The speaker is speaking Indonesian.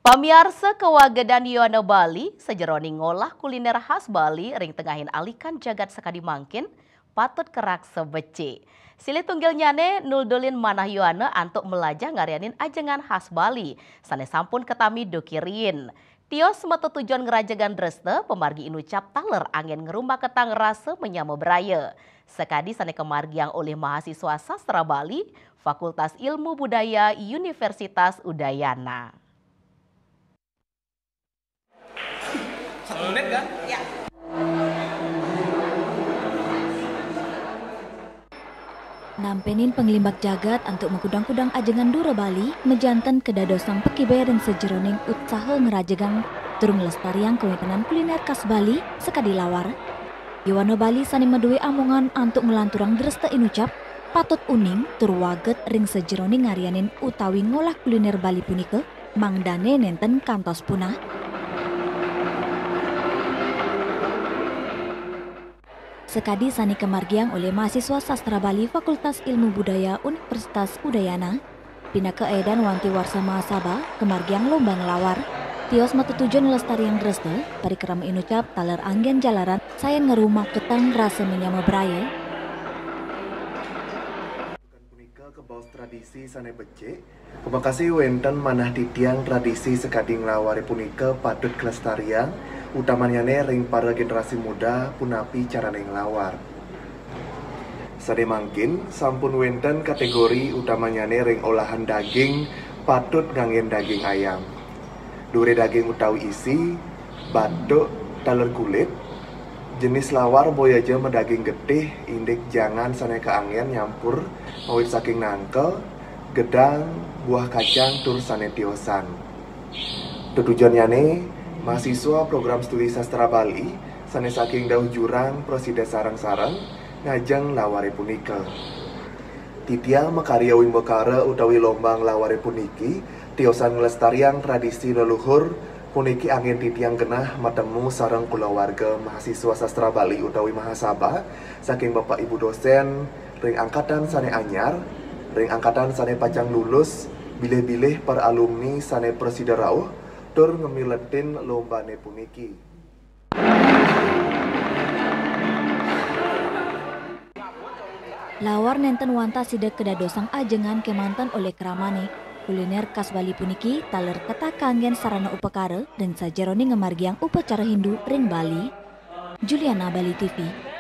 Pamiarsa kewagedan Yono Bali, sejeroning ngolah kuliner khas Bali ring tengahin alikan jagat sekadi mangkin, patut kerak sebeci. Sili tunggil nyane nuldulin manah Yono antuk melajah ngarianin ajengan khas Bali, sane sampun ketami dokirin. Tios metu tujuan ngerajagan dreste, pemargi inucap taler angin ngerumah ketang rasa menyamo beraya. Sekadi sane kemargi yang oleh mahasiswa sastra Bali, Fakultas Ilmu Budaya Universitas Udayana. 1 menit kan? Ya. Nampenin penglimbak jagat untuk mengkudang-kudang ajengan Dura Bali mejantan kedadosang pekibai dan sejeroning utsaha ngerajegang turun lestariang kewimpinan kuliner khas Bali sekadi lawar. Yono Bali sani medue amongan untuk ngelanturang dresta inucap patut uning turwaget ring sejeroning ngarianin utawi ngolah kuliner Bali punike mangdane nenten kantos punah. Sekadi sani kemargiang oleh mahasiswa sastra Bali Fakultas Ilmu Budaya Universitas Udayana, pina keedan wanti warsa mahasaba kemargiang lomba ngelawar, tios matu tujuan lestariang dreste, parikeram inucap taler anggen jalaran sayan ngerumah ketang rasa menyama beraya. Punika kebaus tradisi sane becik, pemakasih wenten manah titiang tradisi sekadi ngelawari punika patut kelestarian, utamanya ring para generasi muda punapi carane ngelawar. Sade mangkin sampun wenten kategori utamanya ring olahan daging patut nganggen daging ayam. Dure daging utawi isi, batuk, taler kulit, jenis lawar boyaja medaging getih indik jangan sane keanggen nyampur awit saking nangkel, gedang, buah kacang tur sane tiosan. Tujuannya mahasiswa program studi sastra Bali sane saking dauh jurang prosida sarang-sarang ngajang laware punika. Titiang makarya wimbekara utawi lombang laware puniki tiosan nglestariang tradisi leluhur puniki angin titiang genah matemu sareng kulawarga mahasiswa sastra Bali utawi mahasaba saking bapak ibu dosen ring angkatan sane anyar ring angkatan sane pacang lulus bilih-bilih para alumni sane presida rauh tur ngemiletin lombane puniki. Lawar nenten wanta sidak kedadosang ajengan kemantan oleh keramane. Kuliner khas Bali puniki taler kata kanggen sarana upakara dan sajeroni ngemargiang upacara Hindu ring Bali. Juliana, Bali TV.